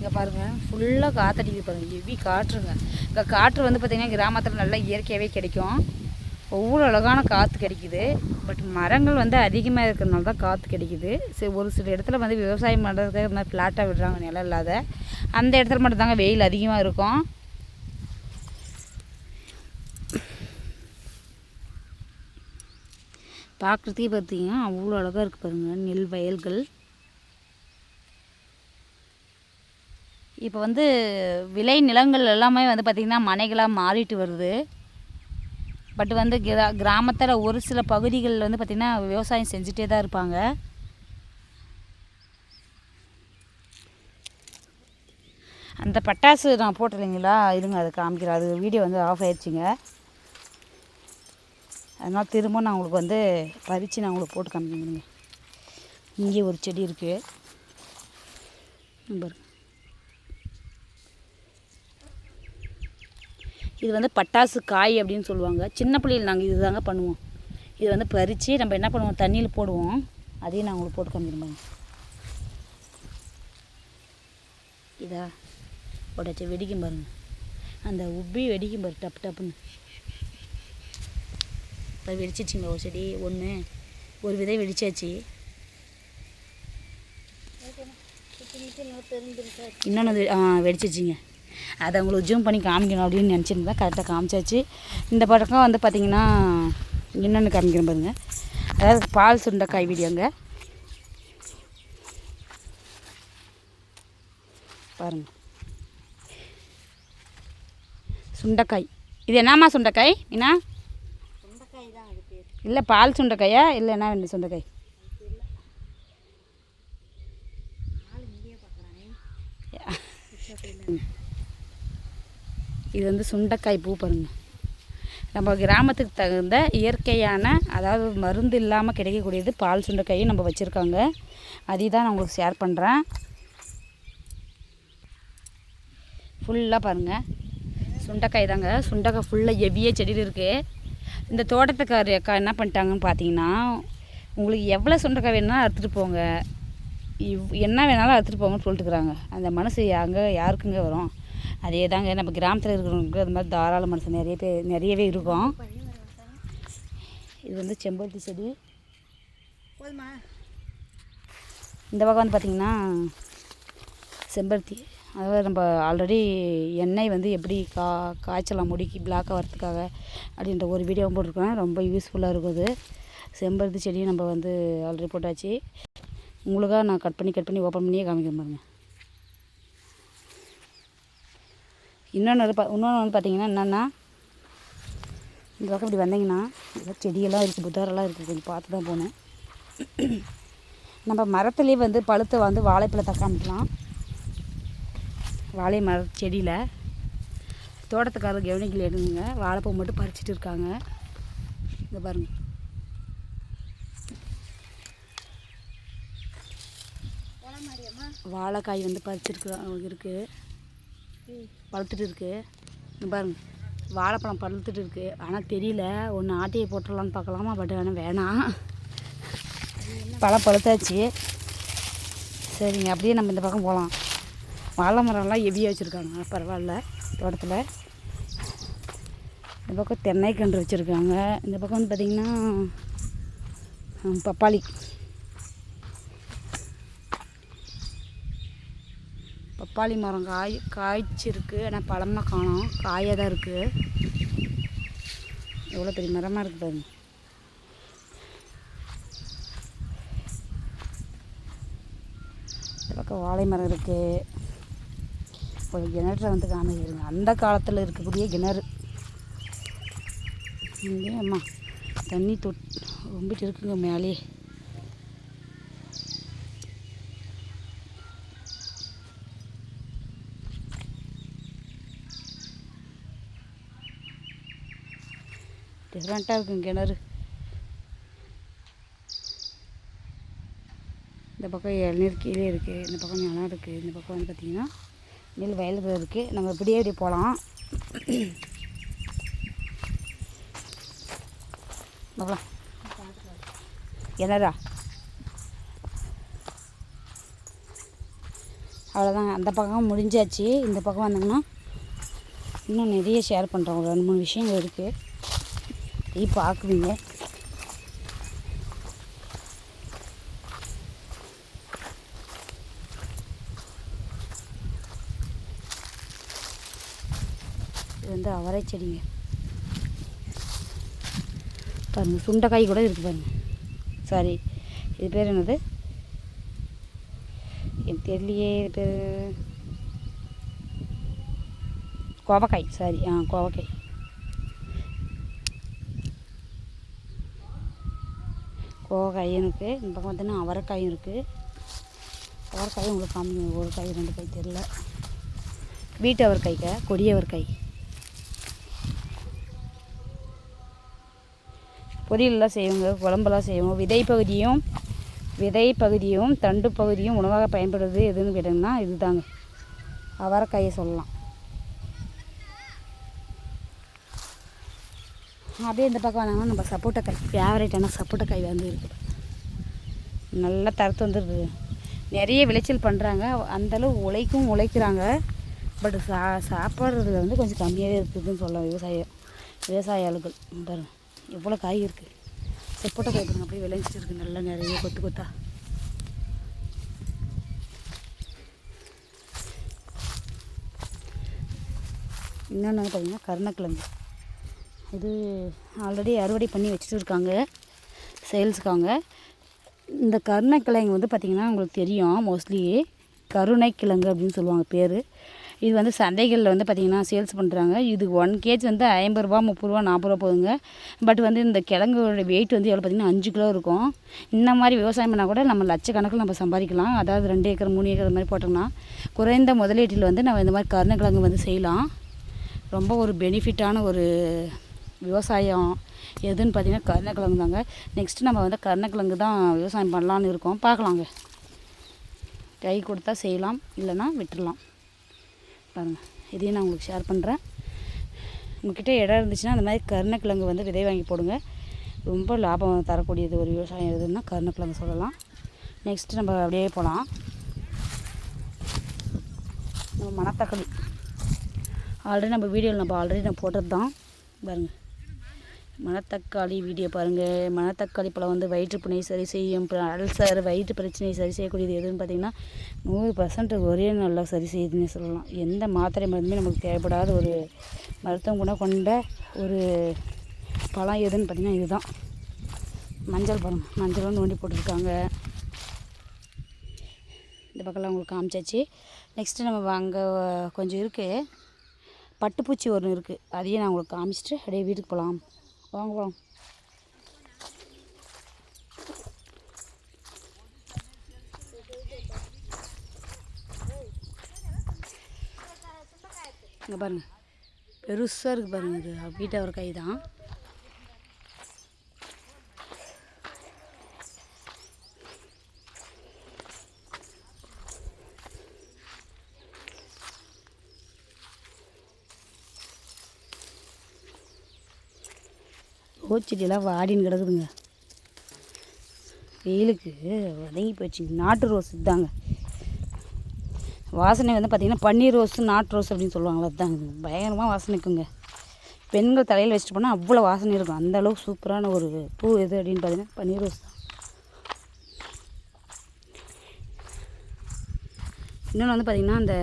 இங்கே பாருங்கள் ஃபுல்லாக காற்றடிக்குது பாருங்கள், ஹெவி காற்றுங்க. இங்கே காற்று வந்து பார்த்திங்கன்னா கிராமத்தில் நல்லா இயற்கையாகவே கிடைக்கும். ஒவ்வொரு அழகான காற்று கிடைக்குது. பட் மரங்கள் வந்து அதிகமாக இருக்கிறதுனால தான் காற்று கிடைக்குது. சரி, ஒரு சில இடத்துல வந்து விவசாயம் பண்ணுறதுக்கு இது மாதிரி ஃப்ளாட்டாக விடுறாங்க நிலம் இல்லாத, அந்த இடத்துல மட்டும்தாங்க வெயில் அதிகமாக இருக்கும். பார்க்குறதுக்கே பார்த்தீங்கன்னா அவ்வளோ அழகாக இருக்குது பாருங்கள் நெல் வயல்கள். இப்போ வந்து விளை நிலங்கள் எல்லாமே வந்து பார்த்திங்கன்னா மனைகளாக மாறிட்டு வருது. பட் வந்து கிராமத்தில் ஒரு சில பகுதிகளில் வந்து பார்த்திங்கன்னா விவசாயம் செஞ்சுட்டே தான் இருப்பாங்க. அந்த பட்டாசு நான் போட்டிருந்தீங்களா, இருங்க அது காமிக்கிறேன். அது வீடியோ வந்து ஆஃப் ஆயிடுச்சுங்க. அதனால் திரும்ப நான் உங்களுக்கு வந்து பறித்து நான் உங்களுக்கு போட்டு காமிக்கிறேங்க. இங்கே ஒரு செடி இருக்குது பாருங்க. இது வந்து பட்டாசு காய் அப்படின்னு சொல்லுவாங்க. சின்ன பிள்ளைகள் நாங்கள் இது தாங்க பண்ணுவோம். இது வந்து பறித்து நம்ம என்ன பண்ணுவோம், தண்ணியில் போடுவோம். அதையும் நான் உங்களுக்கு போட்டு காமிக்கிறேன். இதா உடச்சி வெடிக்கும் பாருங்கள், அந்த உப்பி வெடிக்கும் பாரு டப்பு டப்புன்னு. இப்போ வெடிச்சிச்சிங்க ஒரு செடி ஒன்று, ஒரு விதை வெடிச்சாச்சு. இன்னொன்று வெடிச்சிச்சிங்க. அதை உங்களுக்கு ஜூம் பண்ணி காமிக்கணும் அப்படின்னு நினச்சிருந்தேன். கரெக்டாக காமிச்சாச்சு. இந்த பழக்கம் வந்து பார்த்திங்கன்னா இன்னொன்று காமிக்கிறேன் பாருங்கள். அதாவது பால் சுண்டைக்காய் வீடியோங்க பாருங்கள். சுண்டைக்காய் இது என்னம்மா சுண்டைக்காய்? என்ன சுண்டைக்காய் தான் அது பேர். இல்லை பால் சுண்டைக்காயா இல்லை என்ன வேணும் சுண்டைக்காய்? இது வந்து சுண்டைக்காய் பூ பாருங்கள். நம்ம கிராமத்துக்கு தகுந்த இயற்கையான, அதாவது மருந்து இல்லாமல் கிடைக்கக்கூடியது பால் சுண்டைக்காயும் நம்ம வச்சுருக்காங்க. அதை தான் நான் உங்களுக்கு ஷேர் பண்ணுறேன். ஃபுல்லாக பாருங்கள் சுண்டைக்காய் தாங்க. சுண்டைக்காய் ஃபுல்லாக ஹெவியாக செடியில் இருக்குது. இந்த தோட்டத்துக்கார அக்கா என்ன பண்ணிட்டாங்கன்னு பார்த்தீங்கன்னா, உங்களுக்கு எவ்வளோ சுண்டைக்காய் வேணும்னா அறுத்துட்டு போங்க, என்ன வேணாலும் அறுத்துட்டு போங்கன்னு சொல்லிட்டுருக்குறாங்க. அந்த மனசு அங்கே யாருக்குங்க வரும்? அதே தாங்க நம்ம கிராமத்தில் இருக்கிறவங்களுக்கு அது மாதிரி தாராள மனசு நிறையவே இருக்கும். இது வந்து செம்பருத்தி செடி. இந்த பக்கம் வந்து பார்த்திங்கன்னா செம்பருத்தி, அதாவது நம்ம ஆல்ரெடி எண்ணெய் வந்து எப்படி காய்ச்சலாம் முடிக்கு பிளாக்காக வரத்துக்காக அப்படின்ற ஒரு வீடியோ போட்டிருக்கேன். ரொம்ப யூஸ்ஃபுல்லாக இருக்குது. செம்பருத்தி செடியும் நம்ம வந்து ஆல்ரெடி போட்டாச்சு. உங்களுக்காக நான் கட் பண்ணி ஓப்பன் பண்ணியே காமிக்கிறேன் பாருங்க. இன்னொன்று வந்து பார்த்திங்கன்னா என்னென்னா, இந்த பக்கம் இப்படி வந்தீங்கன்னா செடியெல்லாம் இருக்குது, புதாரெல்லாம் இருக்குது. கொஞ்சம் பார்த்து தான் போனேன். நம்ம மரத்துலேயே வந்து பழுத்து வந்து வாழைப்பழத்தை காமிக்கலாம். வாழை மர செடியில் தோட்டத்துக்காரர் கவனிக்கல எடுங்க, வாழைப்பூ மட்டும் பறிச்சிட்டு இருக்காங்க. இதை பாருங்கள். வாழைக்காய் வந்து இருக்குது, பழுத்துட்டு இருக்குது. இங்கே பாருங்கள், வாழைப்பழம் பழுத்துட்டு இருக்குது. ஆனால் தெரியல, ஒன்று ஆட்டையை போட்டுடலான்னு பார்க்கலாமா, பட் ஆனால் வேணாம், பழம் பழுத்தாச்சு. சரிங்க, அப்படியே நம்ம இந்த பக்கம் போகலாம். வாழை மரம்லாம் ஹெவியாக வச்சுருக்காங்க, பரவாயில்ல. தோட்டத்தில் இந்த பக்கம் தென்னை கன்று வச்சுருக்காங்க. இந்த பக்கம் வந்து பார்த்திங்கன்னா பப்பாளி மரம் காய்ச்சிருக்கு. ஆனால் பழமாக காணோம், காயாக தான் இருக்குது. எவ்வளோ பெரிய மரமாக இருக்குது பாருங்க. இந்த பக்கம் வாழை மரம் இருக்குது. ஒரு கிணற்றை வந்து காமிக்கிறேங்க, அந்த காலத்தில் இருக்கக்கூடிய கிணறு. இங்கே அம்மா தண்ணி ரொம்பிட்டு இருக்குங்க மேலே. டிஃப்ரெண்ட்டாக இருக்குங்க கிணறு. இந்த பக்கம் இளநீர் கீழே இருக்குது, இந்த பக்கம் நிலம் இருக்குது. இந்த பக்கம் வந்து பார்த்திங்கன்னா நெல் வயல்கள் இருக்குது. நம்ம இப்படியே போகலாம். பார்க்கலாம் கிணறா? அவ்வளோதாங்க. அந்த பக்கம் முடிஞ்சாச்சு. இந்த பக்கம் வந்தோம்னா இன்னும் நிறைய ஷேர் பண்ணுறோம். ஒரு 2 3 விஷயங்கள் இருக்குது, பார்க்குவீங்க. இது வந்து அவரை செடிங்க பாருங்கள். சுண்டைக்காய் கூட இருக்குது பாருங்கள். சாரி, இது பேர் என்னது எனக்கு தெரியலையே. இது பேர் கோவக்காய். சாரி, கோவக்காய். கோவக்காயும் இருக்குது. இந்த பக்கம் பார்த்தீங்கன்னா அவரைக்காயும் இருக்குது. அவரைக்காயும் உங்களுக்கு காமிங்க. ஒரு காய் 2 காய் தெரில. வீட்டு அவரைக்காய்க்கா, கொடி அவரைக்காய். பொரியல்லாம் செய்வோங்க, குழம்பெல்லாம் செய்வோம். விதை பகுதியும் தண்டு பகுதியும் உணவாக பயன்படுவது எதுன்னு கேட்டிங்கன்னா இதுதாங்க, அவரைக்காயை சொல்லலாம். அப்படியே இந்த பக்கம் வந்தாங்கன்னா நம்ம சப்போட்டாக்காய், ஃபேவரேட்டான சப்போட்டாக்காய் வந்து இருக்குது. நல்லா தரத்து வந்துடுது. நிறைய விளைச்சல் பண்ணுறாங்க. அந்தளவு உழைக்கிறாங்க. பட் சாப்பிட்றதுல வந்து கொஞ்சம் கம்மியாகவே இருக்குதுன்னு சொல்லலாம். விவசாய ஆளுகள் பாருங்கள் எவ்வளோ காய் இருக்குது. சப்போட்டாக்காய் பாருங்க அப்படியே விளைஞ்சிட்டு இருக்குது. நல்லா நிறைய கொத்து கொத்தா. இன்னொன்று பார்த்திங்கன்னா கருணக்கிழங்கு. இது ஆல்ரெடி அறுவடை பண்ணி வச்சுட்டு இருக்காங்க சேல்ஸுக்காங்க. இந்த கருணக்கிழங்கு வந்து பார்த்திங்கன்னா உங்களுக்கு தெரியும், மோஸ்ட்லி கருணைக்கிழங்கு அப்படின்னு சொல்லுவாங்க பேர். இது வந்து சந்தைகளில் வந்து பார்த்திங்கன்னா சேல்ஸ் பண்ணுறாங்க. இது 1 kg வந்து 50 ரூபா 30 ரூபா 40 ரூபா போகுதுங்க. பட் வந்து இந்த கிழங்கோட வெயிட் வந்து எவ்வளோ பார்த்திங்கன்னா 5 கிலோ இருக்கும். இந்த மாதிரி விவசாயம் பண்ணால் கூட நம்ம லட்சக்கணக்கில் நம்ம சம்பாதிக்கலாம். அதாவது 2 ஏக்கர் 3 ஏக்கர் மாதிரி போட்டோம்னா குறைந்த முதலீட்டில் வந்து நம்ம இந்த மாதிரி கருணக்கிழங்கு வந்து செய்யலாம். ரொம்ப ஒரு பெனிஃபிட்டான ஒரு விவசாயம் எதுன்னு பார்த்திங்கன்னா கருணக்கிழங்கு தாங்க. நெக்ஸ்ட்டு நம்ம வந்து கருணக்கிழங்கு தான் விவசாயம் பண்ணலான்னு இருக்கோம். பார்க்கலாங்க, கை கொடுத்தா செய்யலாம், இல்லைன்னா விட்டுடலாம். பாருங்கள், இதையும் நான் உங்களுக்கு ஷேர் பண்ணுறேன். உங்கள்கிட்ட இடம் இருந்துச்சுன்னா அந்த மாதிரி கருணக்கிழங்கு வந்து விதை வாங்கி போடுங்க. ரொம்ப லாபம் தரக்கூடியது ஒரு விவசாயம் எதுன்னா கருணக்கிழங்கு சொல்லலாம். நெக்ஸ்ட்டு நம்ம அப்படியே போகலாம். நம்ம மணத்தக்காளி ஆல்ரெடி நம்ம ஆல்ரெடி போட்டது தான். பாருங்கள், மணத்தக்காளி வீடியோ பாருங்கள். மணத்தக்காளி பழம் வந்து வயிற்றுப்புண்ணை சரி செய்யும். அல்சர் வயிற்று பிரச்சனையை சரி செய்யக்கூடியது எதுன்னு பார்த்திங்கன்னா 100% ஒரே நல்லா சரி செய்யுதுன்னு சொல்லலாம். எந்த மாத்திரை மருந்துமே நமக்கு தேவைப்படாத ஒரு மருத்துவம் குணம் கொண்ட ஒரு பழம் எதுன்னு பார்த்திங்கன்னா இதுதான். மஞ்சள் பழம், மஞ்சளும் நோண்டி போட்டிருக்காங்க. இந்த பக்கம்லாம் உங்களுக்கு காமிச்சாச்சு. நெக்ஸ்ட்டு நம்ம அங்கே கொஞ்சம் இருக்குது, பட்டுப்பூச்சி ஒன்று இருக்குது. அதையும் நான் உங்களுக்கு காமிச்சிட்டு அப்படியே வீட்டுக்கு போகலாம். வாங்க போகலாம். இங்கே பாருங்கள், பெருசாக இருக்குது பாருங்கள். இது வீட்டு அவரைக்காய் தான். ரோச்செடியெல்லாம் வாடின்னு கிடக்குதுங்க. வெயிலுக்கு வதங்கி போச்சுங்க. நாட்டு ரோஸ் இதுதாங்க. வாசனை வந்து பார்த்திங்கன்னா பன்னீர் ரோஸு நாட்டு ரோஸ் அப்படின்னு சொல்லுவாங்களா, அதுதாங்க. பயங்கரமாக வாசனை இருக்குங்க. பெண்கள் தலையில் வச்சுட்டு போனால் அவ்வளோ வாசனை இருக்கும். அந்தளவுக்கு சூப்பரான ஒரு பூ எது அப்படின்னு பார்த்தீங்கன்னா பன்னீர் ரோஸ் தான். இன்னொன்று வந்து பார்த்திங்கன்னா அந்த